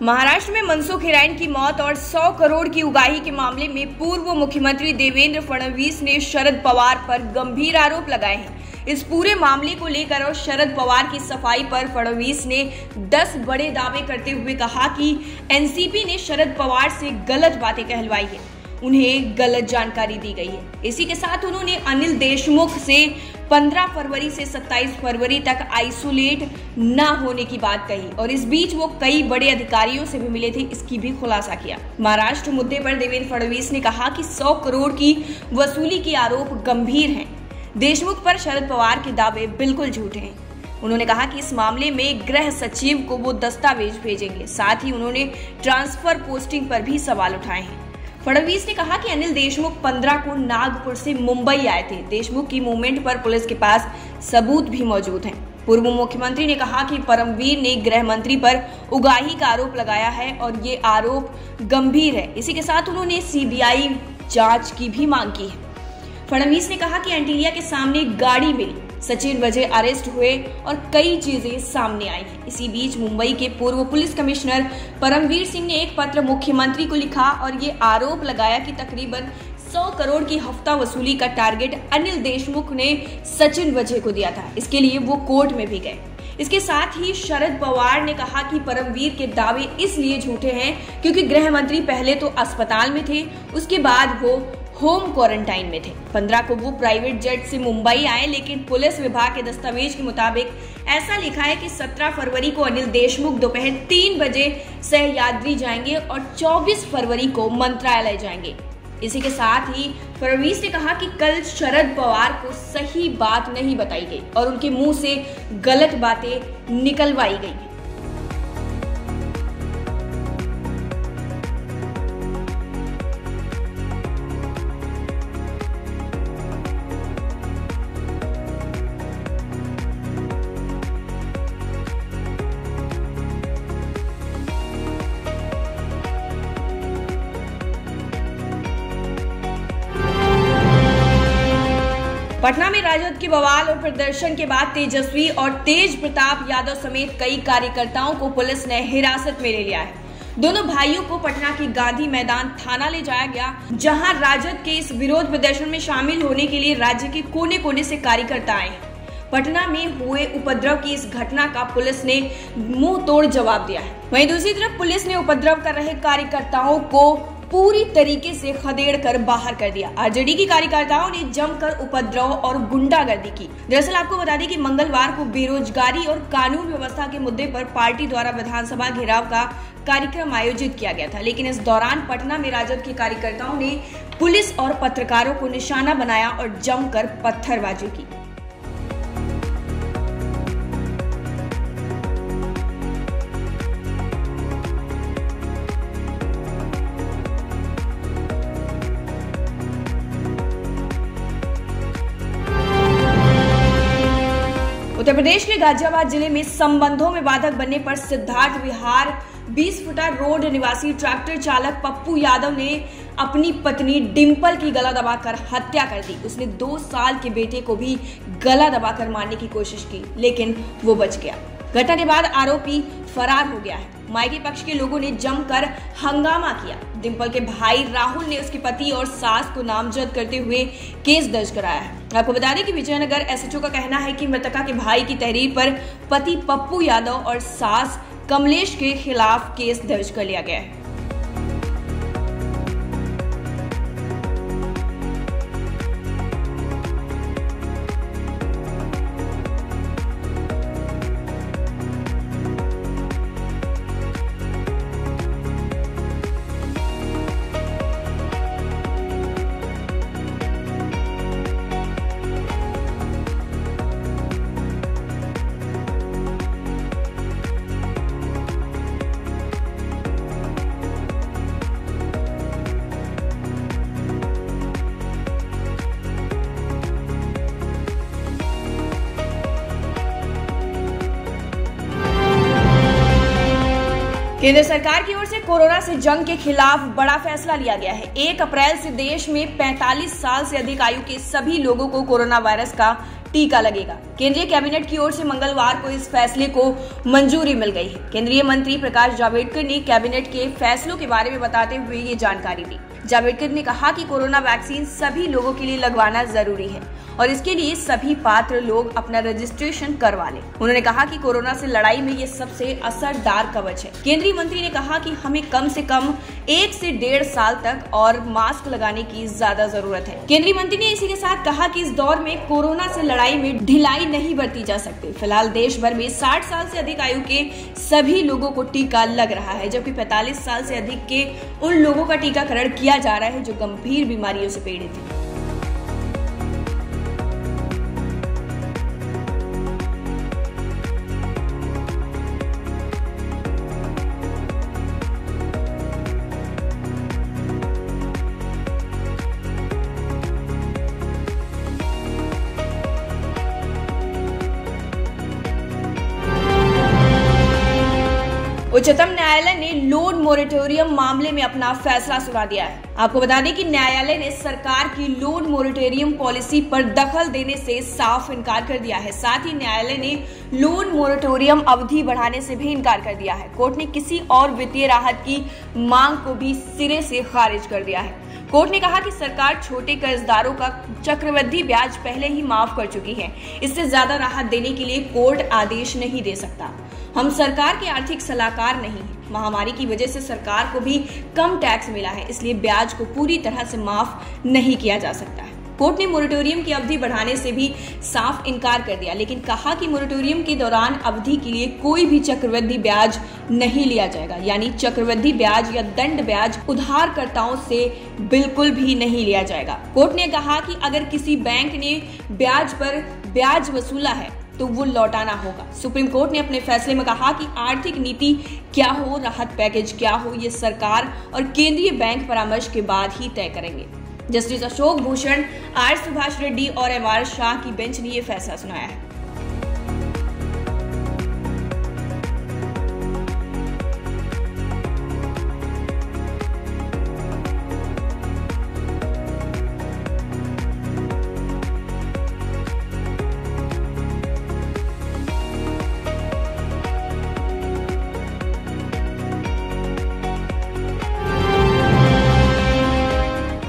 महाराष्ट्र में मनसुख हिराइन की मौत और 100 करोड़ की उगाही के मामले में पूर्व मुख्यमंत्री देवेंद्र फडणवीस ने शरद पवार पर गंभीर आरोप लगाए हैं। इस पूरे मामले को लेकर और शरद पवार की सफाई पर फडणवीस ने 10 बड़े दावे करते हुए कहा कि एनसीपी ने शरद पवार से गलत बातें कहलवाई है, उन्हें गलत जानकारी दी गई है। इसी के साथ उन्होंने अनिल देशमुख से 15 फरवरी से 27 फरवरी तक आइसोलेट न होने की बात कही और इस बीच वो कई बड़े अधिकारियों से भी मिले थे, इसकी भी खुलासा किया। महाराष्ट्र मुद्दे पर देवेंद्र फडणवीस ने कहा कि 100 करोड़ की वसूली के आरोप गंभीर हैं। देशमुख पर शरद पवार के दावे बिल्कुल झूठे हैं। उन्होंने कहा कि इस मामले में गृह सचिव को वो दस्तावेज भेजेंगे। साथ ही उन्होंने ट्रांसफर पोस्टिंग पर भी सवाल उठाए हैं। फडणवीस ने कहा कि अनिल देशमुख 15 को नागपुर से मुंबई आए थे। देशमुख की मूवमेंट पर पुलिस के पास सबूत भी मौजूद हैं। पूर्व मुख्यमंत्री ने कहा कि परमवीर ने गृह मंत्री पर उगाही का आरोप लगाया है और ये आरोप गंभीर है। इसी के साथ उन्होंने सीबीआई जांच की भी मांग की है। फडणवीस ने कहा कि एंटीलिया के सामने गाड़ी मिली, सचिन वजह अरेस्ट हुए और कई चीजें सामने आई हैं। इसी बीच मुंबई के पूर्व पुलिस कमिश्नर परमवीर सिंह ने एक पत्र मुख्यमंत्री को लिखा और ये आरोप लगाया कि तकरीबन 100 करोड़ की हफ्ता वसूली का टारगेट अनिल देशमुख ने सचिन वजह को दिया था। इसके लिए वो कोर्ट में भी गए। इसके साथ ही शरद पवार ने कहा कि परमवीर के दावे इसलिए झूठे हैं क्योंकि गृह मंत्री पहले तो अस्पताल में थे, उसके बाद वो होम क्वारंटाइन में थे। 15 को वो प्राइवेट जेट से मुंबई आए, लेकिन पुलिस विभाग के दस्तावेज के मुताबिक ऐसा लिखा है कि 17 फरवरी को अनिल देशमुख दोपहर 3 बजे सह्याद्री जाएंगे और 24 फरवरी को मंत्रालय जाएंगे। इसी के साथ ही फडणवीस ने कहा कि कल शरद पवार को सही बात नहीं बताई गई और उनके मुंह से गलत बातें निकलवाई गई। पटना में राजद के बवाल और प्रदर्शन के बाद तेजस्वी और तेज प्रताप यादव समेत कई कार्यकर्ताओं को पुलिस ने हिरासत में ले लिया है। दोनों भाइयों को पटना के गांधी मैदान थाना ले जाया गया, जहां राजद के इस विरोध प्रदर्शन में शामिल होने के लिए राज्य के कोने कोने से कार्यकर्ता आए हैं। पटना में हुए उपद्रव की इस घटना का पुलिस ने मुंह तोड़ जवाब दिया है। वहीं दूसरी तरफ पुलिस ने उपद्रव कर रहे कार्यकर्ताओं को पूरी तरीके से खदेड़ कर बाहर कर दिया। आरजेडी की कार्यकर्ताओं ने जमकर उपद्रव और गुंडागर्दी की। दरअसल आपको बता दें कि मंगलवार को बेरोजगारी और कानून व्यवस्था के मुद्दे पर पार्टी द्वारा विधानसभा घेराव का कार्यक्रम आयोजित किया गया था, लेकिन इस दौरान पटना में राजद के कार्यकर्ताओं ने पुलिस और पत्रकारों को निशाना बनाया और जमकर पत्थरबाजी की। उत्तर प्रदेश के गाजियाबाद जिले में संबंधों में बाधक बनने पर सिद्धार्थ विहार 20 फुटा रोड निवासी ट्रैक्टर चालक पप्पू यादव ने अपनी पत्नी डिंपल की गला दबाकर हत्या कर दी। उसने 2 साल के बेटे को भी गला दबाकर मारने की कोशिश की, लेकिन वो बच गया। घटना के बाद आरोपी फरार हो गया है। मायके पक्ष के लोगों ने जमकर हंगामा किया। डिंपल के भाई राहुल ने उसके पति और सास को नामजद करते हुए केस दर्ज कराया है। आपको बता दें कि विजयनगर एसएचओ का कहना है कि मृतका के भाई की तहरीर पर पति पप्पू यादव और सास कमलेश के खिलाफ केस दर्ज कर लिया गया है। केंद्र सरकार की ओर से कोरोना से जंग के खिलाफ बड़ा फैसला लिया गया है। 1 अप्रैल से देश में 45 साल से अधिक आयु के सभी लोगों को कोरोना वायरस का टीका लगेगा। केंद्रीय कैबिनेट की ओर से मंगलवार को इस फैसले को मंजूरी मिल गई है। केंद्रीय मंत्री प्रकाश जावड़ेकर ने कैबिनेट के फैसलों के बारे में बताते हुए ये जानकारी दी। जावड़ेकर ने कहा कि कोरोना वैक्सीन सभी लोगों के लिए लगवाना जरूरी है और इसके लिए सभी पात्र लोग अपना रजिस्ट्रेशन करवा लें। उन्होंने कहा कि कोरोना से लड़ाई में ये सबसे असरदार कवच है। केंद्रीय मंत्री ने कहा कि हमें कम से कम 1 से 1.5 साल तक और मास्क लगाने की ज्यादा जरूरत है। केंद्रीय मंत्री ने इसी के साथ कहा कि इस दौर में कोरोना से लड़ाई में ढिलाई नहीं बरती जा सकती। फिलहाल देश भर में 60 साल से अधिक आयु के सभी लोगों को टीका लग रहा है, जबकि 45 साल से अधिक के उन लोगों का टीकाकरण किया जा रहा है जो गंभीर बीमारियों से पीड़ित हैं। उच्चतम न्यायालय ने लोन मोरेटोरियम मामले में अपना फैसला सुना दिया है। आपको बता दें कि न्यायालय ने सरकार की लोन मोरेटोरियम पॉलिसी पर दखल देने से साफ इनकार कर दिया है। साथ ही न्यायालय ने लोन मोरेटोरियम अवधि बढ़ाने से भी इनकार कर दिया है। कोर्ट ने किसी और वित्तीय राहत की मांग को भी सिरे से खारिज कर दिया है। कोर्ट ने कहा कि सरकार छोटे कर्जदारों का चक्रवृद्धि ब्याज पहले ही माफ कर चुकी है। इससे ज्यादा राहत देने के लिए कोर्ट आदेश नहीं दे सकता। हम सरकार के आर्थिक सलाहकार नहीं हैं। महामारी की वजह से सरकार को भी कम टैक्स मिला है, इसलिए ब्याज को पूरी तरह से माफ नहीं किया जा सकता है। कोर्ट ने मोरेटोरियम की अवधि बढ़ाने से भी साफ इनकार कर दिया, लेकिन कहा कि मोरेटोरियम के दौरान अवधि के लिए कोई भी चक्रवृद्धि ब्याज नहीं लिया जाएगा, यानी चक्रवृद्धि ब्याज या दंड ब्याज उधारकर्ताओं से बिल्कुल भी नहीं लिया जाएगा। कोर्ट ने कहा कि अगर किसी बैंक ने ब्याज पर ब्याज वसूला है तो वो लौटाना होगा। सुप्रीम कोर्ट ने अपने फैसले में कहा कि आर्थिक नीति क्या हो, राहत पैकेज क्या हो, ये सरकार और केंद्रीय बैंक परामर्श के बाद ही तय करेंगे। जस्टिस अशोक भूषण, आर सुभाष रेड्डी और एम.आर. शाह की बेंच ने ये फैसला सुनाया है।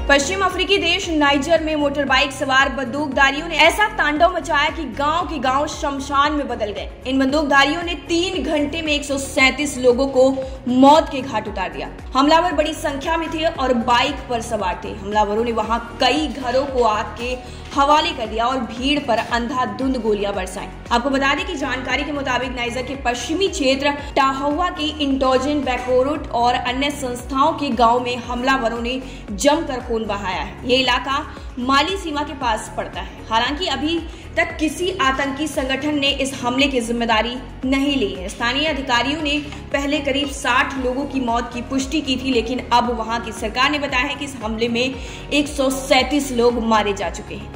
पश्चिम अफ्रीकी देश नाइजर में मोटर बाइक सवार बंदूकधारियों ने ऐसा तांडव मचाया कि गांव के गांव शमशान में बदल गए। इन बंदूकधारियों ने 3 घंटे में 137 लोगों को मौत के घाट उतार दिया। हमलावर बड़ी संख्या में थे और बाइक पर सवार थे। हमलावरों ने वहां कई घरों को आग के हवाले कर दिया और भीड़ पर अंधाधुंध गोलियां बरसाई। आपको बता दें कि जानकारी के मुताबिक नाइजर के पश्चिमी क्षेत्र टाहुआ के इंटोजन, बैकोरुट और अन्य संस्थाओं के गांव में हमलावरों ने जमकर खून बहाया है। ये इलाका माली सीमा के पास पड़ता है। हालांकि अभी तक किसी आतंकी संगठन ने इस हमले की जिम्मेदारी नहीं ली है। स्थानीय अधिकारियों ने पहले करीब 60 लोगों की मौत की पुष्टि की थी, लेकिन अब वहां की सरकार ने बताया है कि इस हमले में 137 लोग मारे जा चुके हैं।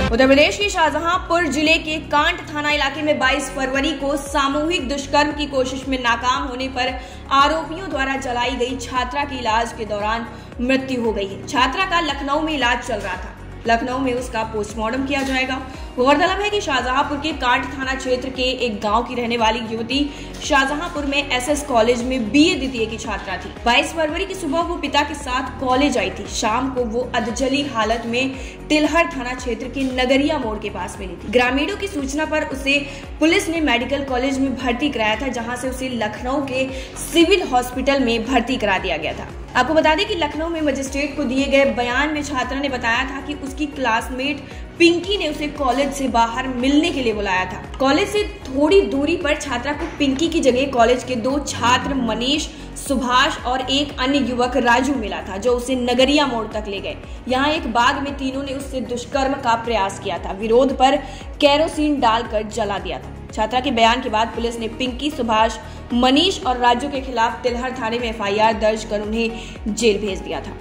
उत्तर प्रदेश के शाहजहांपुर जिले के कांट थाना इलाके में 22 फरवरी को सामूहिक दुष्कर्म की कोशिश में नाकाम होने पर आरोपियों द्वारा जलाई गई छात्रा की इलाज के दौरान मृत्यु हो गई है। छात्रा का लखनऊ में इलाज चल रहा था। लखनऊ में उसका पोस्टमार्टम किया जाएगा। गौरतलब है कि शाहजहांपुर के कांट थाना क्षेत्र के एक गांव की रहने वाली युवती शाहजहांपुर में एसएस कॉलेज में बीए द्वितीय की छात्रा थी। 22 फरवरी की सुबह वो पिता के साथ कॉलेज आई थी। शाम को वो अधजली हालत में तिलहर थाना क्षेत्र के नगरिया मोड़ के पास मिली थी। ग्रामीणों की सूचना पर उसे पुलिस ने मेडिकल कॉलेज में भर्ती कराया था, जहां से उसे लखनऊ के सिविल हॉस्पिटल में भर्ती करा दिया गया था। आपको बता दें कि लखनऊ में मजिस्ट्रेट को दिए गए बयान में छात्रा ने बताया था कि उसकी क्लासमेट पिंकी ने उसे कॉलेज से बाहर मिलने के लिए बुलाया था। कॉलेज से थोड़ी दूरी पर छात्रा को पिंकी की जगह कॉलेज के 2 छात्र मनीष, सुभाष और एक अन्य युवक राजू मिला था, जो उसे नगरिया मोड़ तक ले गए। यहाँ एक बाग में तीनों ने उससे दुष्कर्म का प्रयास किया था। विरोध पर केरोसिन डालकर जला दिया था। छात्रा के बयान के बाद पुलिस ने पिंकी, सुभाष, मनीष और राजू के खिलाफ तिलहर थाने में FIR दर्ज कर उन्हें जेल भेज दिया था।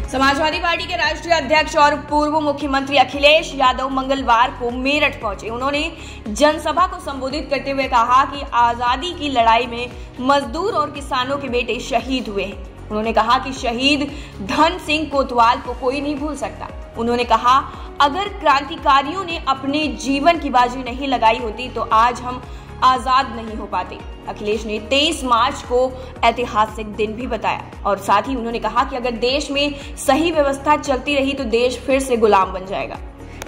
समाजवादी पार्टी के राष्ट्रीय अध्यक्ष और पूर्व मुख्यमंत्री अखिलेश यादव मंगलवार को मेरठ पहुंचे। उन्होंने जनसभा को संबोधित करते हुए कहा कि आजादी की लड़ाई में मजदूर और किसानों के बेटे शहीद हुए हैं। उन्होंने कहा कि शहीद धन सिंह कोतवाल को कोई नहीं भूल सकता। उन्होंने कहा, अगर क्रांतिकारियों ने अपने जीवन की बाजी नहीं लगाई होती तो आज हम आजाद नहीं हो पाते। अखिलेश ने 23 मार्च को ऐतिहासिक दिन भी बताया और साथ ही उन्होंने कहा कि अगर देश में सही व्यवस्था चलती रही तो देश फिर से गुलाम बन जाएगा।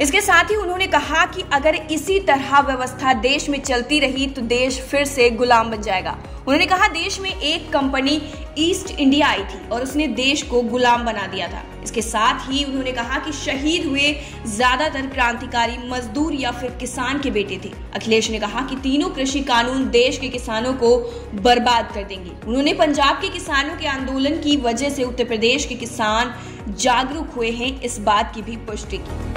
इसके साथ ही उन्होंने कहा कि अगर इसी तरह व्यवस्था देश में चलती रही तो देश फिर से गुलाम बन जाएगा। उन्होंने कहा, देश में एक कंपनी ईस्ट इंडिया आई थी और उसने देश को गुलाम बना दिया था। इसके साथ ही उन्होंने कहा कि शहीद हुए ज्यादातर क्रांतिकारी मजदूर या फिर किसान के बेटे थे। अखिलेश ने कहा कि तीनों कृषि कानून देश के किसानों को बर्बाद कर देंगे। उन्होंने पंजाब के किसानों के आंदोलन की वजह से उत्तर प्रदेश के किसान जागरूक हुए हैं, इस बात की भी पुष्टि की।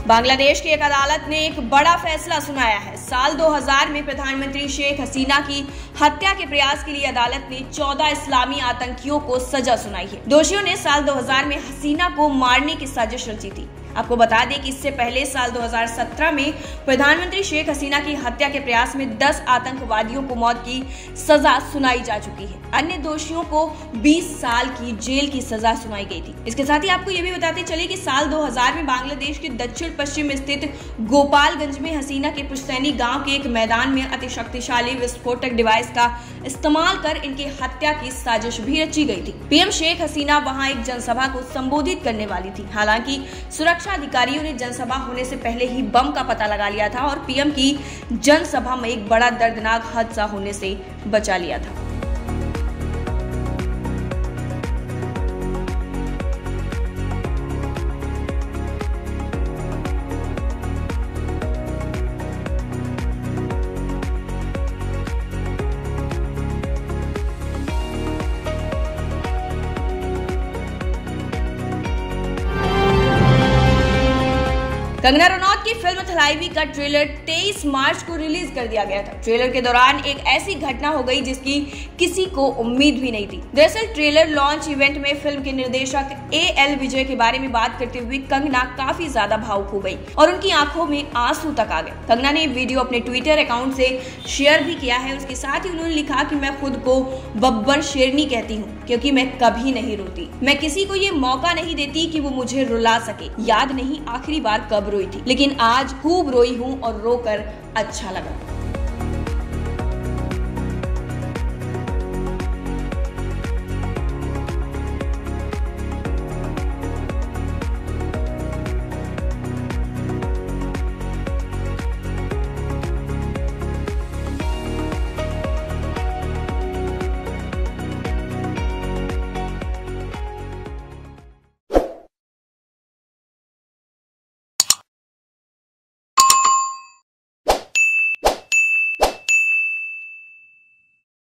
बांग्लादेश की एक अदालत ने एक बड़ा फैसला सुनाया है। साल 2000 में प्रधानमंत्री शेख हसीना की हत्या के प्रयास के लिए अदालत ने 14 इस्लामी आतंकियों को सजा सुनाई है। दोषियों ने साल 2000 में हसीना को मारने की साजिश रची थी। आपको बता दें कि इससे पहले साल 2017 में प्रधानमंत्री शेख हसीना की हत्या के प्रयास में 10 आतंकवादियों को मौत की सजा सुनाई जा चुकी है। अन्य दोषियों को 20 साल की जेल की सजा सुनाई गई थी। इसके साथ ही आपको ये भी बताते चले कि साल 2000 में बांग्लादेश के दक्षिण पश्चिम स्थित गोपालगंज में हसीना के पुश्तैनी गांव के एक मैदान में अति शक्तिशाली विस्फोटक डिवाइस का इस्तेमाल कर इनकी हत्या की साजिश भी रची गई थी। पीएम शेख हसीना वहां एक जनसभा को संबोधित करने वाली थी। हालांकि सुरक्षा अधिकारियों ने जनसभा होने से पहले ही बम का पता लगा लिया था और पीएम की जनसभा में एक बड़ा दर्दनाक हादसा होने से बचा लिया था। कंगना रनौत की फिल्म थलाइवी का ट्रेलर 23 मार्च को रिलीज कर दिया गया था। ट्रेलर के दौरान एक ऐसी घटना हो गई जिसकी किसी को उम्मीद भी नहीं थी। दरअसल ट्रेलर लॉन्च इवेंट में फिल्म के निर्देशक AL विजय के बारे में बात करते हुए कंगना काफी ज्यादा भावुक हो गई और उनकी आंखों में आंसू तक आ गए। कंगना ने वीडियो अपने ट्विटर अकाउंट से शेयर भी किया है। उसके साथ ही उन्होंने लिखा कि मैं खुद को बब्बर शेरनी कहती हूँ क्योंकि मैं कभी नहीं रोती। मैं किसी को ये मौका नहीं देती कि वो मुझे रुला सके। याद नहीं आखिरी बार कब रोई थी, लेकिन आज खूब रोई हूँ और रोकर अच्छा लगा।